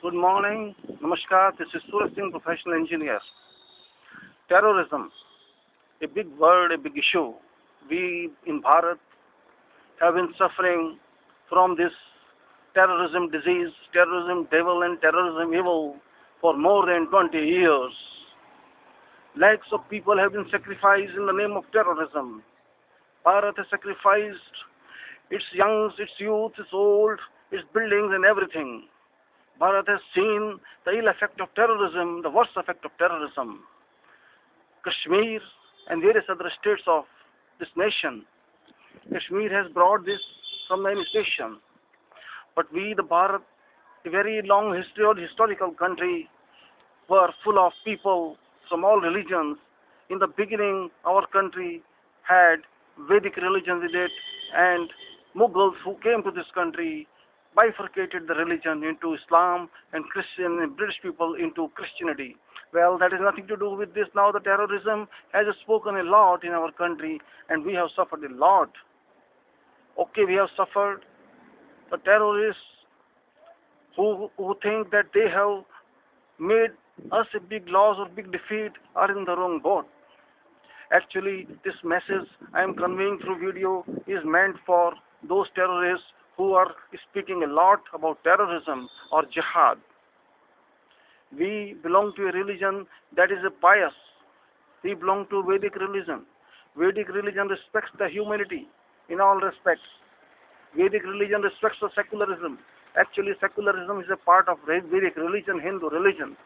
Good morning. Namaskar. This is Suraj Singh, professional engineer. Terrorism, a big word, a big issue. We in Bharat have been suffering from this terrorism disease, terrorism devil and terrorism evil for more than 20 years. Lakhs of people have been sacrificed in the name of terrorism. Bharat has sacrificed its young, its youth, its old, its buildings and everything. Bharat has seen the ill effect of terrorism, the worst effect of terrorism. Kashmir and various other states of this nation. Kashmir has brought this from the initiation. But we, the Bharat, a very long history or historical country, were full of people from all religions. In the beginning, our country had Vedic religion with it, and Mughals who came to this country bifurcated the religion into Islam and Christian and British people into Christianity. Well, that has nothing to do with this. Now the terrorism has spoken a lot in our country and we have suffered a lot. Okay, we have suffered. The terrorists who think that they have made us a big loss or big defeat are in the wrong boat. Actually, this message I am conveying through video is meant for those terrorists who are speaking a lot about terrorism or jihad. We belong to a religion that is a pious. We belong to Vedic religion. Vedic religion respects the humanity in all respects. Vedic religion respects the secularism. Actually, secularism is a part of Vedic religion, Hindu religion.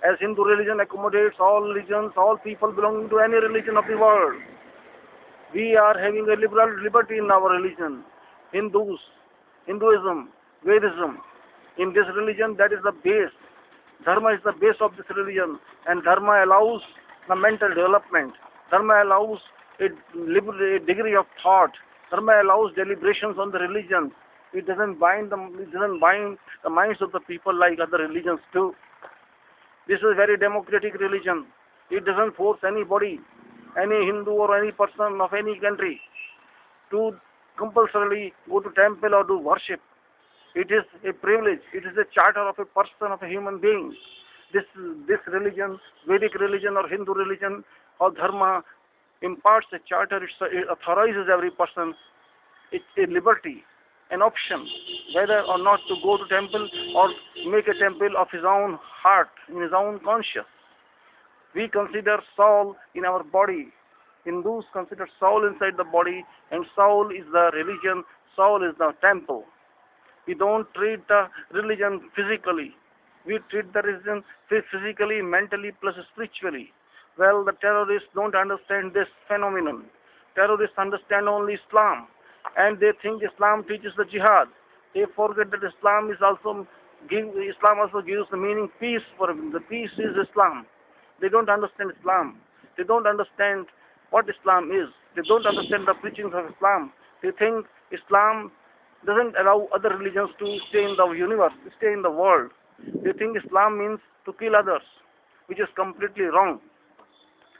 As Hindu religion accommodates all religions, all people belonging to any religion of the world. We are having a liberal liberty in our religion. Hinduism, Vedism. In this religion, that is the base. Dharma is the base of this religion, and Dharma allows the mental development. Dharma allows a degree of thought. Dharma allows deliberations on the religion. It doesn't bind the minds of the people like other religions do. This is a very democratic religion. It doesn't force anybody, any Hindu or any person of any country, to compulsorily go to temple or do worship. It is a privilege. It is a charter of a person, of a human being. This religion, Vedic religion or Hindu religion or Dharma, imparts a charter. It authorizes every person a liberty, an option, whether or not to go to temple or make a temple of his own heart, in his own conscience. We consider soul in our body. Hindus consider soul inside the body, and soul is the religion, soul is the temple. We don't treat the religion physically. We treat the religion physically, mentally, plus spiritually. Well, the terrorists don't understand this phenomenon. Terrorists understand only Islam, and they think Islam teaches the jihad. They forget that Islam also gives the meaning peace for them. The peace is Islam. They don't understand Islam. They don't understand what Islam is. They don't understand the preachings of Islam. They think Islam doesn't allow other religions to stay in the universe, to stay in the world. They think Islam means to kill others, which is completely wrong.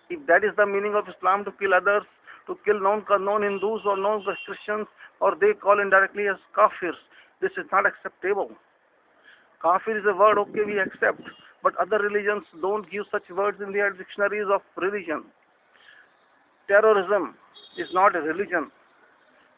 If that is the meaning of Islam, to kill others, to kill non-Hindus or non-Christians, or they call indirectly as kafirs, this is not acceptable. Kafir is a word, okay, we accept, but other religions don't give such words in their dictionaries of religion. Terrorism is not a religion.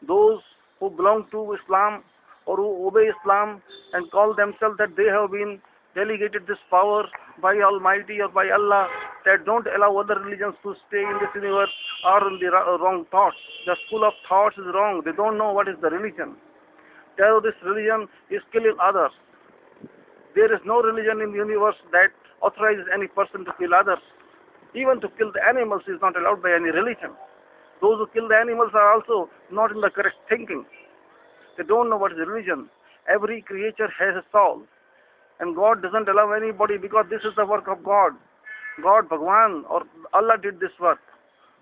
Those who belong to Islam or who obey Islam and call themselves that they have been delegated this power by Almighty or by Allah, that don't allow other religions to stay in this universe, are in the wrong thoughts. The school of thoughts is wrong. They don't know what is the religion. Terrorist religion is killing others. There is no religion in the universe that authorizes any person to kill others. Even to kill the animals is not allowed by any religion. Those who kill the animals are also not in the correct thinking. They don't know what is religion. Every creature has a soul. And God doesn't allow anybody, because this is the work of God. God, Bhagwan, or Allah did this work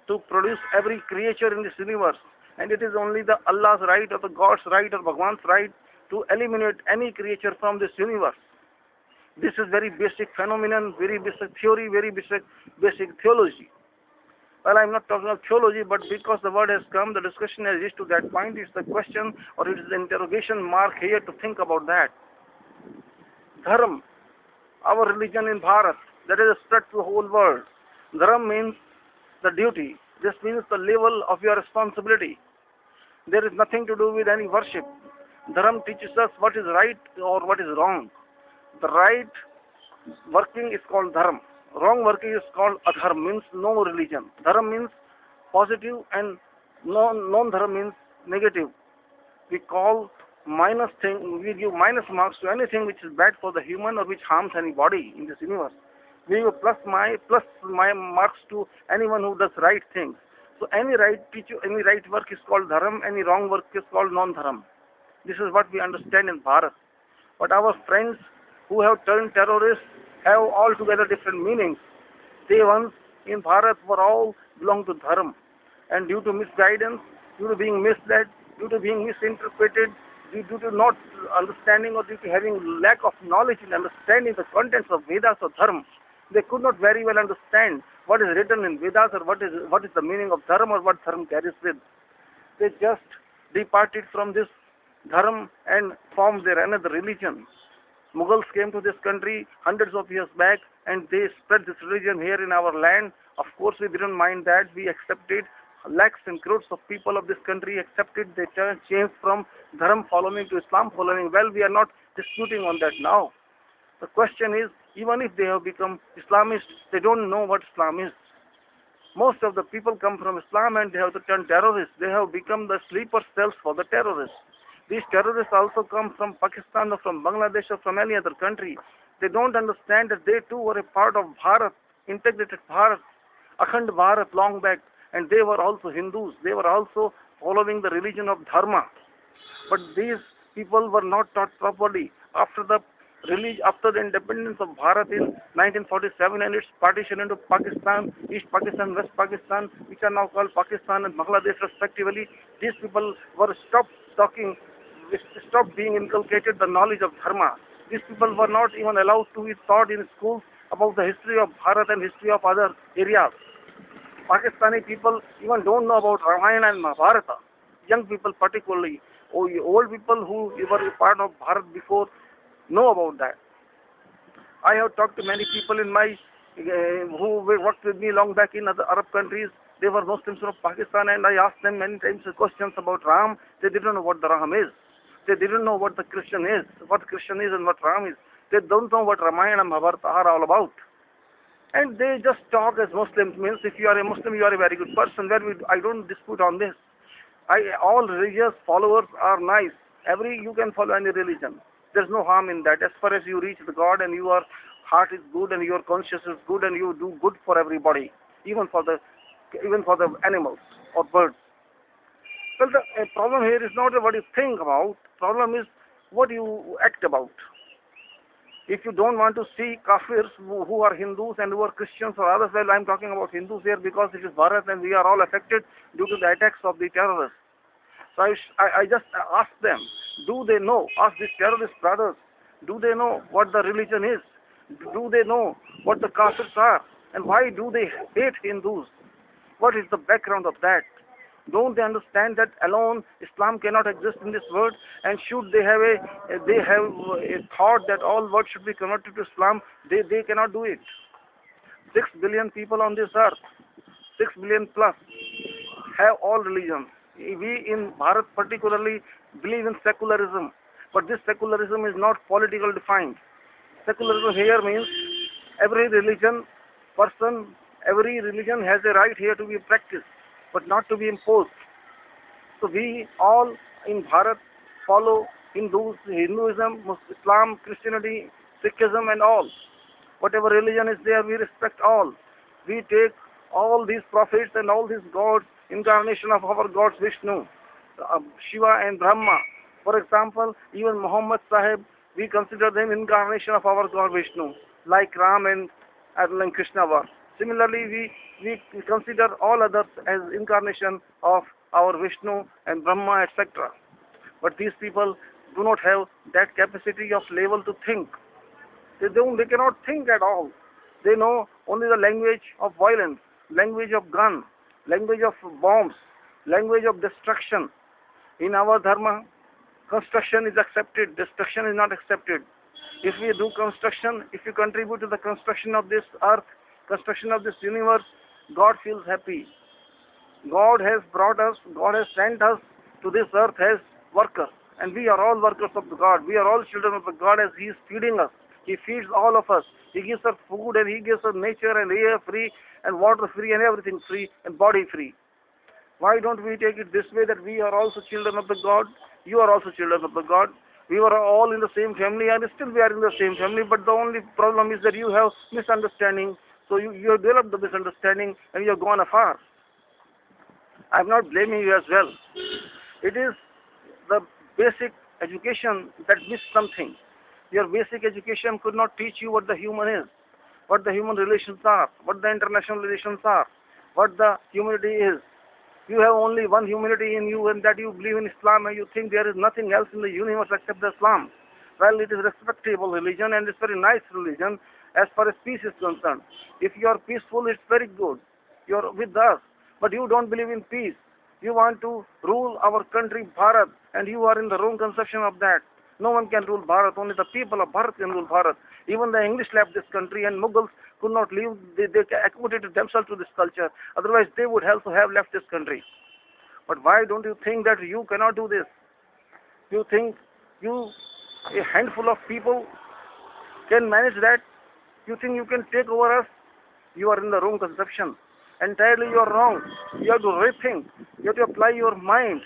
to produce every creature in this universe. And it is only the Allah's right or the God's right or Bhagwan's right to eliminate any creature from this universe. This is very basic phenomenon, very basic theory, very basic theology. Well, I'm not talking of theology, but because the word has come, the discussion has reached to that point. It's the question or it is the interrogation mark here to think about that. Dharma, our religion in Bharat, that is spread to the whole world. Dharam means the duty. This means the level of your responsibility. There is nothing to do with any worship. Dharam teaches us what is right or what is wrong. The right working is called dharam. Wrong working is called adharm, means no religion. Dharam means positive and non-dharam means negative. We call minus thing, we give minus marks to anything which is bad for the human or which harms anybody in this universe. We give plus my marks to anyone who does right things. So any right work is called dharam, any wrong work is called non-dharam. This is what we understand in Bharat. But our friends who have turned terrorists have altogether different meanings. They once in Bharat were all belong to dharam. And due to misguidance, due to being misled, due to being misinterpreted, due to not understanding or due to having lack of knowledge and understanding the contents of Vedas or Dharma, they could not very well understand what is written in Vedas or what is the meaning of Dharma or what Dharma carries with. They just departed from this Dharma and formed their another religion. Mughals came to this country hundreds of years back and they spread this religion here in our land. Of course, we didn't mind that. We accepted. Lakhs and crores of people of this country accepted. They changed from Dharma following to Islam following. Well, we are not disputing on that now. The question is, even if they have become Islamists, they don't know what Islam is. Most of the people come from Islam and they have turned terrorists. They have become the sleeper cells for the terrorists. These terrorists also come from Pakistan or from Bangladesh or from any other country. They don't understand that they too were a part of Bharat, integrated Bharat, Akhand Bharat long back, and they were also Hindus. They were also following the religion of Dharma. But these people were not taught properly. After the independence of Bharat in 1947 and its partition into Pakistan, East Pakistan, West Pakistan, which are now called Pakistan and Bangladesh respectively, these people were stopped being inculcated the knowledge of Dharma. These people were not even allowed to be taught in schools about the history of Bharat and history of other areas. Pakistani people even don't know about Ramayana and Mahabharata. Young people particularly, old people who were a part of Bharat before know about that. I have talked to many people who worked with me long back in other Arab countries. They were Muslims from Pakistan and I asked them many times questions about Ram. They didn't know what the Ram is. They didn't know what the Christian is, what Christian is and what Ram is. They don't know what Ramayana and Mahabharata are all about. And they just talk as Muslims, means if you are a Muslim, you are a very good person. I don't dispute on this. All religious followers are nice. You can follow any religion. There's no harm in that. As far as you reach the God and your heart is good and your conscience is good and you do good for everybody, even for the animals or birds. Well, the problem here is not what you think about. Problem is what you act about. If you don't want to see kafirs who are Hindus and who are Christians or others, well, I'm talking about Hindus here because it is Bharat and we are all affected due to the attacks of the terrorists. So I just ask them, do they know? Ask these terrorist brothers, do they know what the religion is? Do they know what the kafirs are? And why do they hate Hindus? What is the background of that? Don't they understand that alone Islam cannot exist in this world? And should they have a thought that all world should be converted to Islam, they cannot do it. 6 billion people on this earth, 6 billion plus, have all religions. We in Bharat particularly believe in secularism, but this secularism is not political defined. Secularism here means every religion has a right here to be practiced, but not to be imposed. So we all in Bharat follow Hinduism, Islam, Christianity, Sikhism and all. Whatever religion is there, we respect all. We take all these prophets and all these gods, incarnation of our gods Vishnu, Shiva and Brahma. For example, even Muhammad Sahib, we consider them incarnation of our god Vishnu, like Ram and Krishna were. Similarly, we consider all others as incarnation of our Vishnu and Brahma, etc. But these people do not have that capacity of level to think. They cannot think at all. They know only the language of violence, language of gun, language of bombs, language of destruction. In our dharma, construction is accepted, destruction is not accepted. If we do construction, if you contribute to the construction of this earth, construction of this universe, God feels happy. God has brought us, God has sent us to this earth as workers. And we are all workers of the God. We are all children of the God as He is feeding us. He feeds all of us. He gives us food and He gives us nature and air free and water free and everything free and body free. Why don't we take it this way that we are also children of the God? You are also children of the God. We were all in the same family and still we are in the same family, but the only problem is that you have misunderstanding. So you have developed the misunderstanding and you have gone afar. I am not blaming you as well. It is the basic education that missed something. Your basic education could not teach you what the human is, what the human relations are, what the international relations are, what the humanity is. You have only one humanity in you, and that you believe in Islam, and you think there is nothing else in the universe except Islam. Well, it is a respectable religion and it's a very nice religion as far as peace is concerned. If you are peaceful, it's very good. You are with us. But you don't believe in peace. You want to rule our country, Bharat, and you are in the wrong conception of that. No one can rule Bharat. Only the people of Bharat can rule Bharat. Even the English left this country and Mughals could not leave. They accommodated themselves to this culture. Otherwise, they would also have left this country. But why don't you think that you cannot do this? You think you, a handful of people, can manage that? You think you can take over us? You are in the wrong conception. Entirely you are wrong. You have to rethink. You have to apply your mind.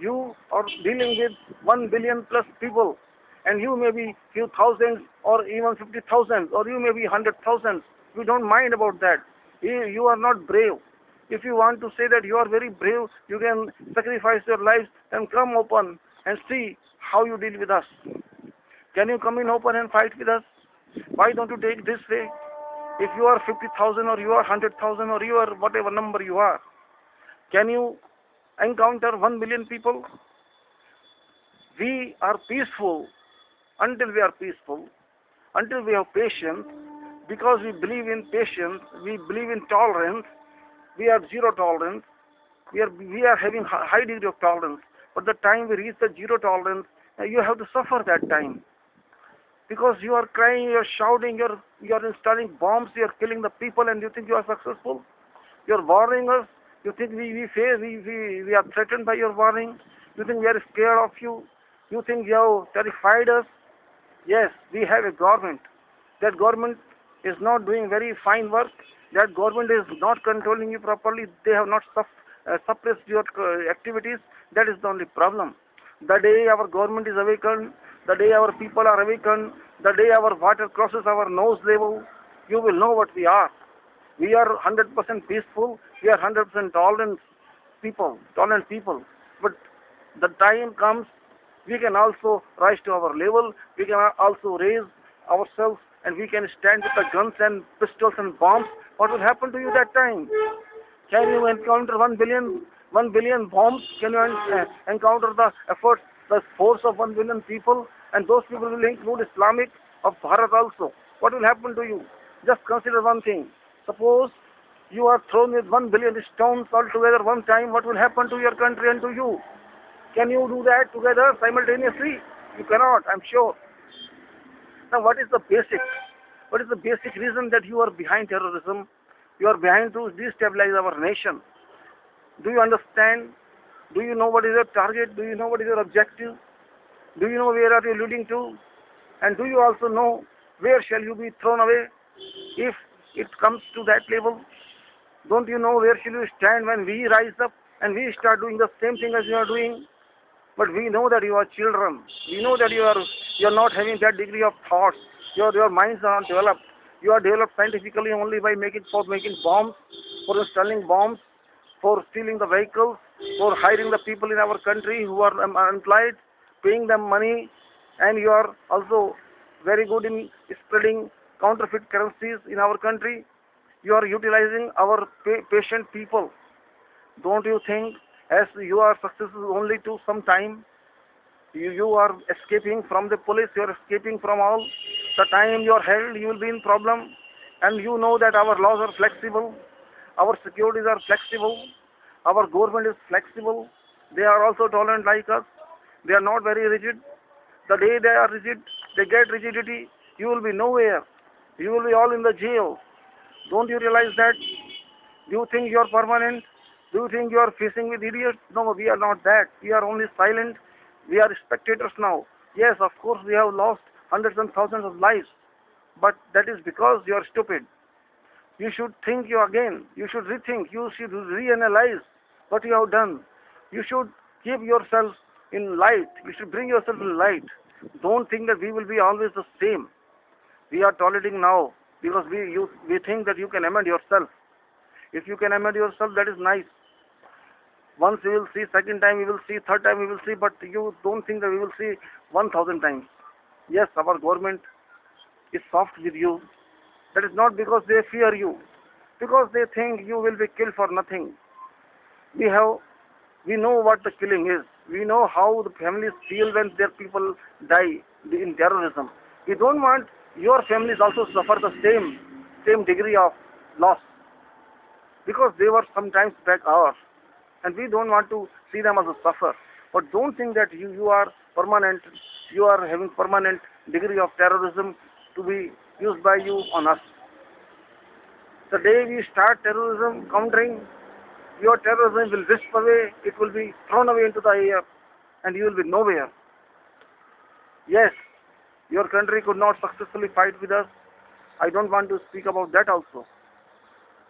You are dealing with 1 billion plus people, and you may be few thousands or even 50,000 or you may be 100,000. We don't mind about that. You are not brave. If you want to say that you are very brave, you can sacrifice your lives and come open and see how you deal with us. Can you come in open and fight with us? Why don't you take this way? If you are 50,000 or you are 100,000 or you are whatever number you are, can you encounter 1 million people? We are peaceful until we are peaceful, until we have patience, because we believe in patience, we believe in tolerance, we are zero tolerance, we are having high degree of tolerance. But the time we reach the zero tolerance, you have to suffer that time. Because you are crying, you are shouting, you are installing bombs, you are killing the people, and you think you are successful. You are warning us. You think we are threatened by your warning. You think we are scared of you. You think you have terrified us. Yes, we have a government. That government is not doing very fine work. That government is not controlling you properly. They have not suppressed your activities. That is the only problem. The day our government is awakened, the day our people are awakened, the day our water crosses our nose level, you will know what we are. We are 100% peaceful. We are 100% tolerant people. But the time comes, we can also rise to our level. We can also raise ourselves, and we can stand with the guns and pistols and bombs. What will happen to you that time? Can you encounter 1 billion bombs? Can you encounter the efforts, the force of 1 billion people? And those people will include Islamic of Bharat also. What will happen to you? Just consider one thing. Suppose you are thrown with 1 billion stones all together one time. What will happen to your country and to you? Can you do that together simultaneously? You cannot, I'm sure. Now, what is the basic? What is the basic reason that you are behind terrorism? You are behind to destabilize our nation. Do you understand? Do you know what is your target? Do you know what is your objective? Do you know where are you leading to? And do you also know where shall you be thrown away if it comes to that level? Don't you know where shall you stand when we rise up and we start doing the same thing as you are doing? But we know that you are children. We know that you are not having that degree of thoughts. Your minds are not developed. You are developed scientifically only by making bombs, for installing bombs, for stealing the vehicles, for hiring the people in our country who are unemployed, paying them money, and you are also very good in spreading counterfeit currencies in our country. You are utilizing our patient people. Don't you think, as you are successful only to some time, you are escaping from the police, you are escaping from all. The time you are held, you will be in problem. And you know that our laws are flexible, our securities are flexible, our government is flexible. They are also tolerant like us. They are not very rigid. The day they are rigid, they get rigidity, you will be nowhere. You will be all in the jail. Don't you realize that? Do you think you are permanent? Do you think you are facing with idiots? No, we are not that. We are only silent. We are spectators now. Yes, of course, we have lost hundreds and thousands of lives. But that is because you are stupid. You should think you again. You should rethink. You should reanalyze what you have done. You should keep yourself in light. You should bring yourself in light. Don't think that we will be always the same. We are tolerating now because we think that you can amend yourself. If you can amend yourself, that is nice. Once we will see, second time we will see, third time we will see, but you don't think that we will see 1,000 times. Yes, our government is soft with you. That is not because they fear you, because they think you will be killed for nothing. We know what the killing is. We know how the families feel when their people die in terrorism. We don't want your families also suffer the same degree of loss because they were sometimes back ours, and we don't want to see them as a suffer. But don't think that you are permanent. You are having permanent degree of terrorism to be used by you on us. The day we start terrorism countering, your terrorism will wisp away, it will be thrown away into the air, and you will be nowhere. Yes, your country could not successfully fight with us. I don't want to speak about that also.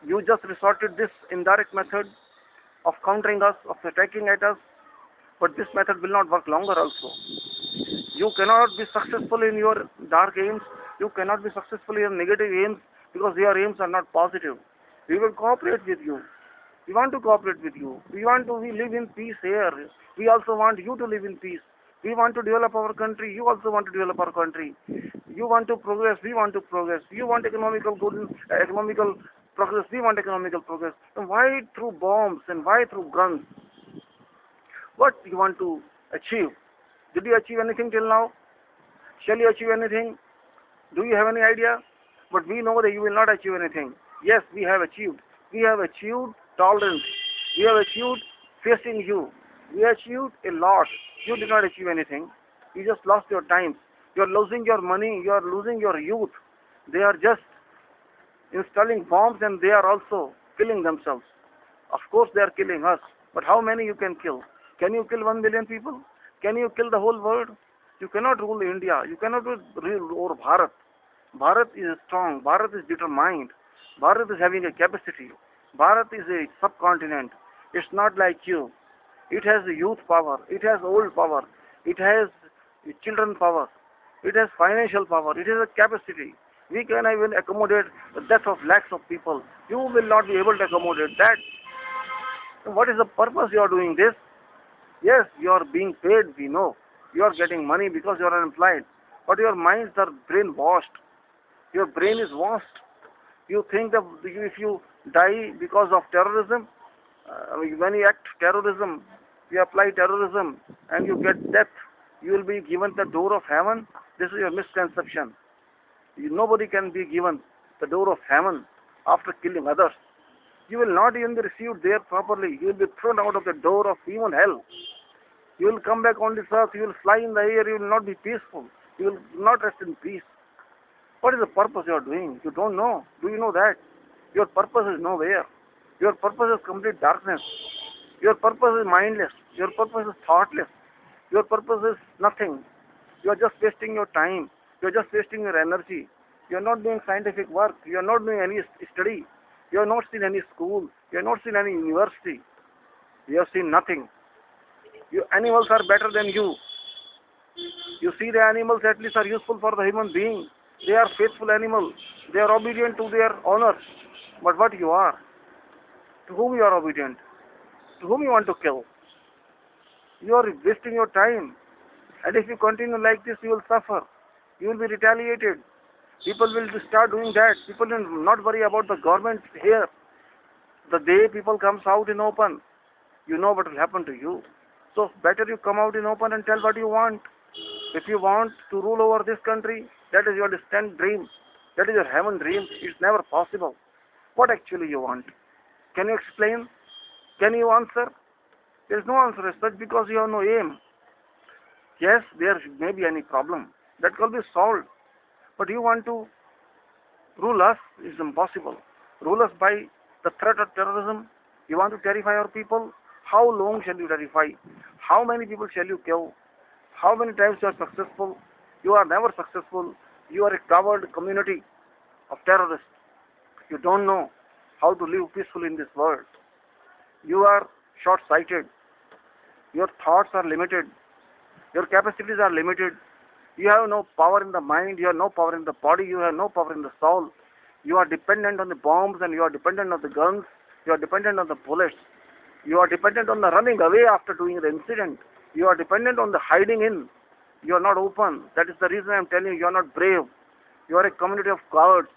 You just resorted this indirect method of countering us, of attacking at us, but this method will not work longer also. You cannot be successful in your dark aims. You cannot be successful in your negative aims because your aims are not positive. We will cooperate with you. We want to cooperate with you. We live in peace here. We also want you to live in peace. We want to develop our country. You also want to develop our country. You want to progress. We want to progress. You want economical progress. We want economical progress. And why through bombs and why through guns? What you want to achieve? Did you achieve anything till now? Shall you achieve anything? Do you have any idea? But we know that you will not achieve anything. Yes, we have achieved. We have achieved tolerance. We have achieved facing you. We achieved a lot. You did not achieve anything. You just lost your time. You are losing your money. You are losing your youth. They are just installing bombs and they are also killing themselves. Of course they are killing us. But how many you can kill? Can you kill 1 million people? Can you kill the whole world? You cannot rule India. You cannot rule over Bharat. Bharat is strong. Bharat is determined. Bharat is having a capacity. Bharat is a subcontinent. It's not like you. It has youth power. It has old power. It has children power. It has financial power. It has a capacity. We can even accommodate the death of lakhs of people. You will not be able to accommodate that. What is the purpose you are doing this? Yes, you are being paid, we know. You are getting money because you are unemployed. But your minds are brainwashed. Your brain is washed. You think that if you die because of terrorism, when you act terrorism, you apply terrorism and you get death, you will be given the door of heaven. This is your misconception. Nobody can be given the door of heaven after killing others. You will not even be received there properly. You will be thrown out of the door of even hell. You will come back on this earth. You will fly in the air. You will not be peaceful. You will not rest in peace. What is the purpose you are doing? You don't know. Do you know that? Your purpose is nowhere. Your purpose is complete darkness. Your purpose is mindless. Your purpose is thoughtless. Your purpose is nothing. You are just wasting your time. You are just wasting your energy. You are not doing scientific work. You are not doing any study. You have not seen any school. You have not seen any university. You have seen nothing. Your animals are better than you. You see, the animals at least are useful for the human being. They are faithful animals. They are obedient to their owners. But what you are? To whom you are obedient? To whom you want to kill? You are wasting your time. And if you continue like this, you will suffer. You will be retaliated. People will start doing that. People will not worry about the government here. The day people comes out in open, you know what will happen to you. So better you come out in open and tell what you want. If you want to rule over this country, that is your distant dream. That is your heaven dream. It's never possible. What actually you want? Can you explain? Can you answer? There is no answer as such because you have no aim. Yes, there may be any problem. That will be solved. But you want to rule us is impossible. Rule us by the threat of terrorism. You want to terrify our people? How long shall you terrify? How many people shall you kill? How many times you are successful? You are never successful. You are a covered community of terrorists. You don't know how to live peacefully in this world. You are short-sighted. Your thoughts are limited. Your capacities are limited. You have no power in the mind. You have no power in the body. You have no power in the soul. You are dependent on the bombs and you are dependent on the guns. You are dependent on the bullets. You are dependent on the running away after doing the incident. You are dependent on the hiding in. You are not open. That is the reason I am telling you, you are not brave. You are a community of cowards.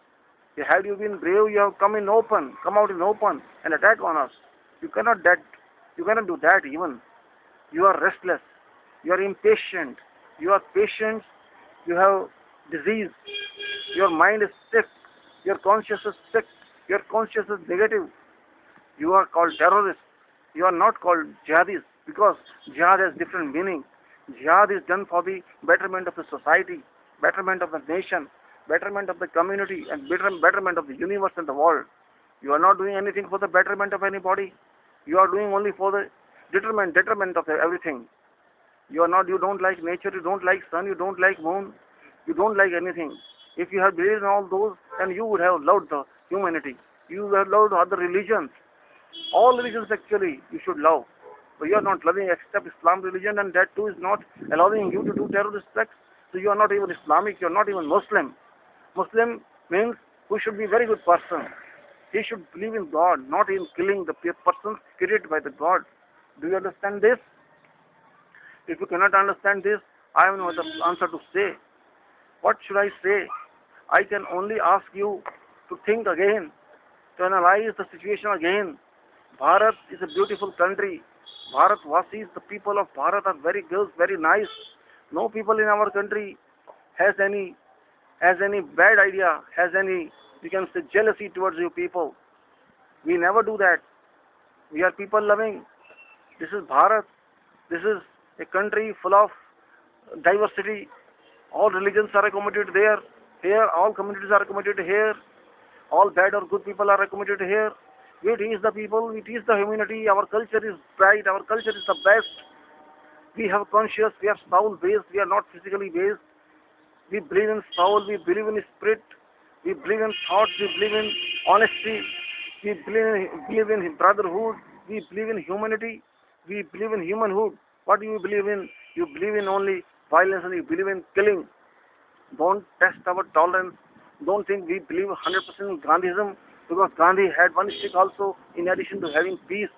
Had you been brave, you have come out in open and attack on us. You cannot do that even. You are restless. You are impatient. You are patient. You have disease. Your mind is sick. Your conscience is sick. Your conscience is negative. You are called terrorists. You are not called jihadis because jihad has different meaning. Jihad is done for the betterment of the society, betterment of the nation, betterment of the community, and betterment of the universe and the world. You are not doing anything for the betterment of anybody. You are doing only for the detriment of everything. You don't like nature, you don't like sun, you don't like moon, you don't like anything. If you have believed in all those, then you would have loved the humanity. You would have loved other religions. All religions actually you should love. But you are not loving except Islam religion, and that too is not allowing you to do terrorist acts. So you are not even Islamic, you are not even Muslim. Muslim means who should be a very good person. He should believe in God, not in killing the persons created by the God. Do you understand this? If you cannot understand this, I have no other answer to say. What should I say? I can only ask you to think again, to analyze the situation again. Bharat is a beautiful country. Bharatvasis, the people of Bharat are very good, very nice. No people in our country has any bad idea, has any, you can say, jealousy towards you people. We never do that. We are people loving. This is Bharat. This is a country full of diversity. All religions are accommodated there. Here, all communities are accommodated here. All bad or good people are accommodated here. We teach the people, we teach the humanity. Our culture is bright. Our culture is the best. We have conscious, we are soul based. We are not physically based. We believe in soul. We believe in spirit. We believe in thoughts. We believe in honesty. We believe in brotherhood. We believe in humanity. We believe in humanhood. What do you believe in? You believe in only violence and you believe in killing. Don't test our tolerance. Don't think we believe 100% in Gandhism because Gandhi had one stick also in addition to having peace.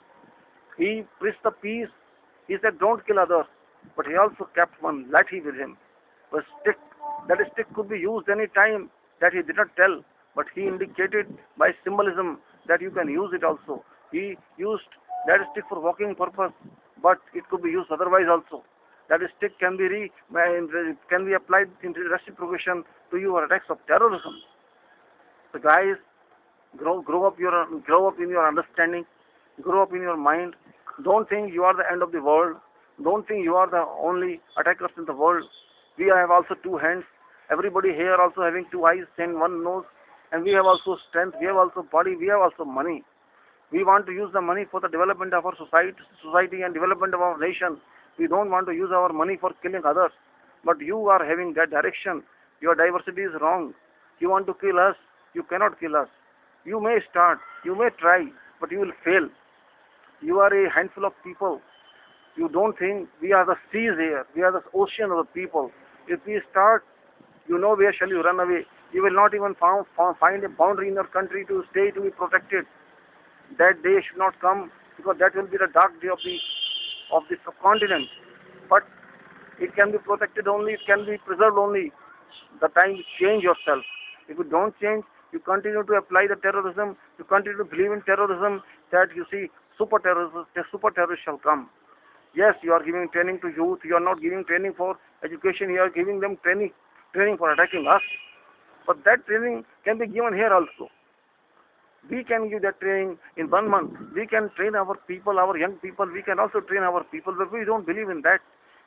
He preached the peace. He said don't kill others. But he also kept one lathi with him. A stick. That stick could be used any time that he did not tell. But he indicated by symbolism that you can use it also. He used that stick for walking purpose. But it could be used otherwise also. That stick can be applied in reciprocation to your attacks of terrorism. So guys, grow up in your understanding, grow up in your mind. Don't think you are the end of the world. Don't think you are the only attackers in the world. We have also two hands. Everybody here also having two eyes and one nose. And we have also strength. We have also body. We have also money. We want to use the money for the development of our society and development of our nation. We don't want to use our money for killing others. But you are having that direction. Your diversity is wrong. You want to kill us. You cannot kill us. You may start. You may try. But you will fail. You are a handful of people. You don't think we are the seas here. We are the ocean of the people. If we start, you know where shall you run away. You will not even find a boundary in your country to stay to be protected. That day should not come because that will be the dark day of the subcontinent. But it can be protected only, it can be preserved only the time you change yourself. If you don't change, you continue to apply the terrorism, you continue to believe in terrorism, that you see super terrorists shall come. Yes, you are giving training to youth, you are not giving training for education, you are giving them training for attacking us. But that training can be given here also. We can give that training in 1 month. We can train our people, our young people. We can also train our people, but we don't believe in that.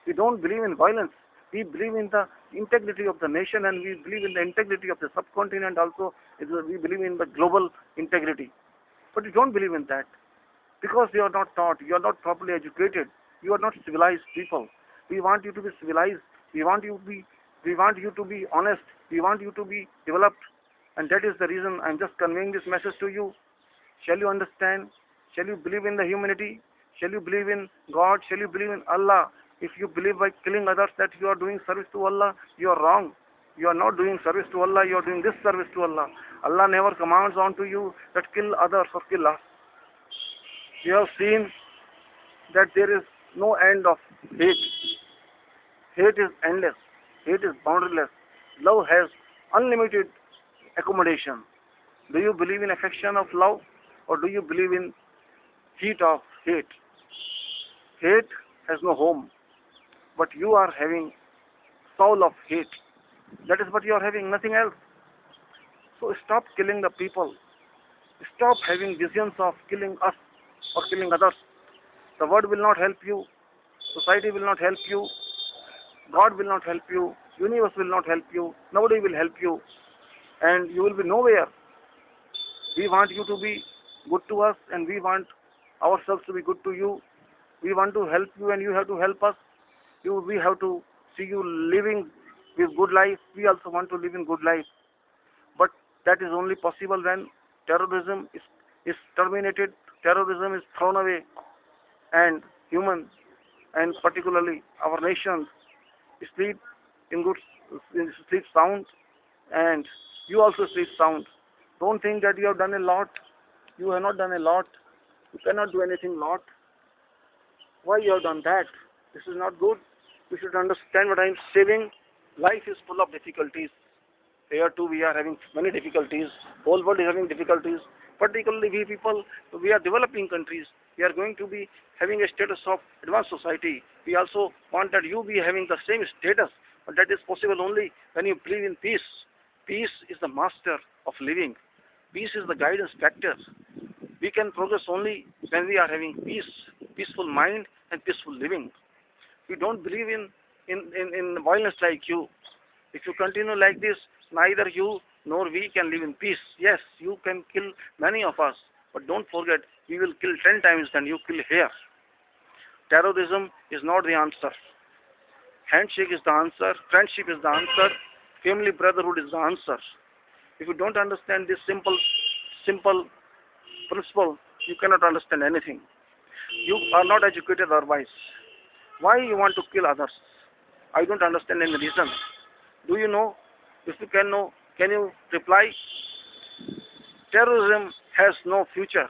We don't believe in violence. We believe in the integrity of the nation, and we believe in the integrity of the subcontinent also. We believe in the global integrity. But you don't believe in that because you are not taught, you are not properly educated, you are not civilized people. We want you to be civilized. We want you to be honest. We want you to be developed, and that is the reason I'm just conveying this message to you. Shall you understand? Shall you believe in the humanity? Shall you believe in God? Shall you believe in Allah? If you believe by killing others that you are doing service to Allah, you are wrong. You are not doing service to Allah, you are doing disservice to Allah. Allah never commands on to you that kill others or kill us. You have seen that there is no end of hate. Hate is endless. Hate is boundaryless. Love has unlimited accommodation. Do you believe in affection of love, or do you believe in heat of hate? Hate has no home, but you are having soul of hate. That is what you are having, nothing else. So stop killing the people. Stop having visions of killing us or killing others. The world will not help you. Society will not help you. God will not help you. Universe will not help you. Nobody will help you. And you will be nowhere. We want you to be good to us, and we want ourselves to be good to you. We want to help you, and you have to help us. We have to see you living with good life. We also want to live in good life. But that is only possible when terrorism is terminated, terrorism is thrown away, and humans, and particularly our nations, sleep in good, sleep sound, and you also sleep sound. Don't think that you have done a lot. You have not done a lot. You cannot do anything lot. Why you have done that? This is not good. You should understand what I am saying. Life is full of difficulties. Here too we are having many difficulties. Whole world is having difficulties. Particularly we people, we are developing countries. We are going to be having a status of advanced society. We also want that you be having the same status. But that is possible only when you believe in peace. Peace is the master of living. Peace is the guidance factor. We can progress only when we are having peace, peaceful mind and peaceful living. We don't believe in violence like you. If you continue like this, neither you nor we can live in peace. Yes, you can kill many of us, but don't forget, we will kill 10 times than you kill here. Terrorism is not the answer. Handshake is the answer. Friendship is the answer. Family brotherhood is the answer. If you don't understand this simple principle, you cannot understand anything. You are not educated otherwise. Why you want to kill others? I don't understand any reason. Do you know? If you can know, can you reply? Terrorism has no future.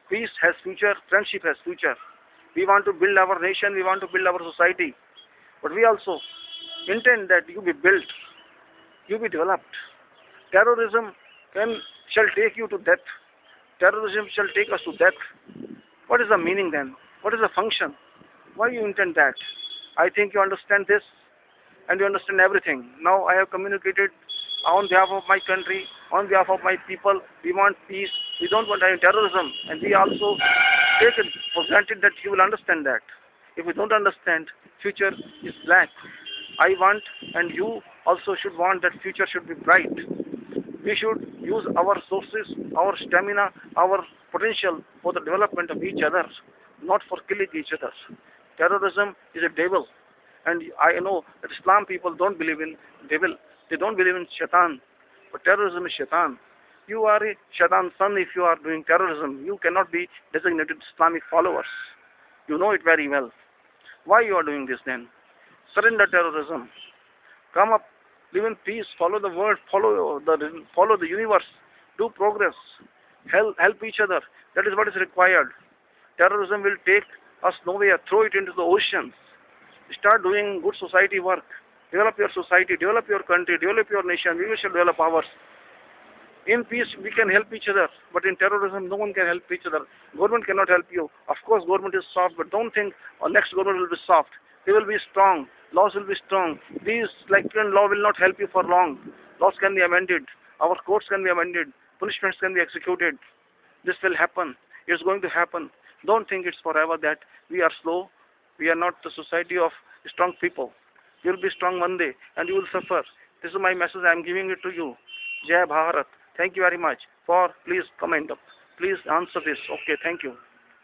Peace has future. Friendship has future. We want to build our nation. We want to build our society. But we also intend that you be built. You be developed. Terrorism shall take you to death. Terrorism shall take us to death. What is the meaning then? What is the function? Why you intend that? I think you understand this, and you understand everything. Now I have communicated on behalf of my country, on behalf of my people. We want peace. We don't want any terrorism. And we also take it for granted that you will understand that. If you don't understand, future is black. I want, and you also should want, that future should be bright. We should use our sources, our stamina, our potential for the development of each other, not for killing each other. Terrorism is a devil, and I know that Islam people don't believe in devil. They don't believe in shaitan, but terrorism is shaitan. You are a shaitan son if you are doing terrorism. You cannot be designated Islamic followers. You know it very well. Why you are doing this then? Surrender terrorism. Come up, live in peace, follow the world, follow the universe, do progress, help each other. That is what is required. Terrorism will take us nowhere. Throw it into the oceans. Start doing good society work. Develop your society, develop your country, develop your nation. We shall develop ours. In peace, we can help each other, but in terrorism, no one can help each other. Government cannot help you. Of course, government is soft, but don't think next government will be soft. They will be strong. Laws will be strong. These, like current law, will not help you for long. Laws can be amended. Our courts can be amended. Punishments can be executed. This will happen. It's going to happen. Don't think it's forever that we are slow. We are not the society of strong people. You will be strong one day and you will suffer. This is my message. I am giving it to you. Jai Bharat. Thank you very much. Please comment. Please answer this. Okay, thank you.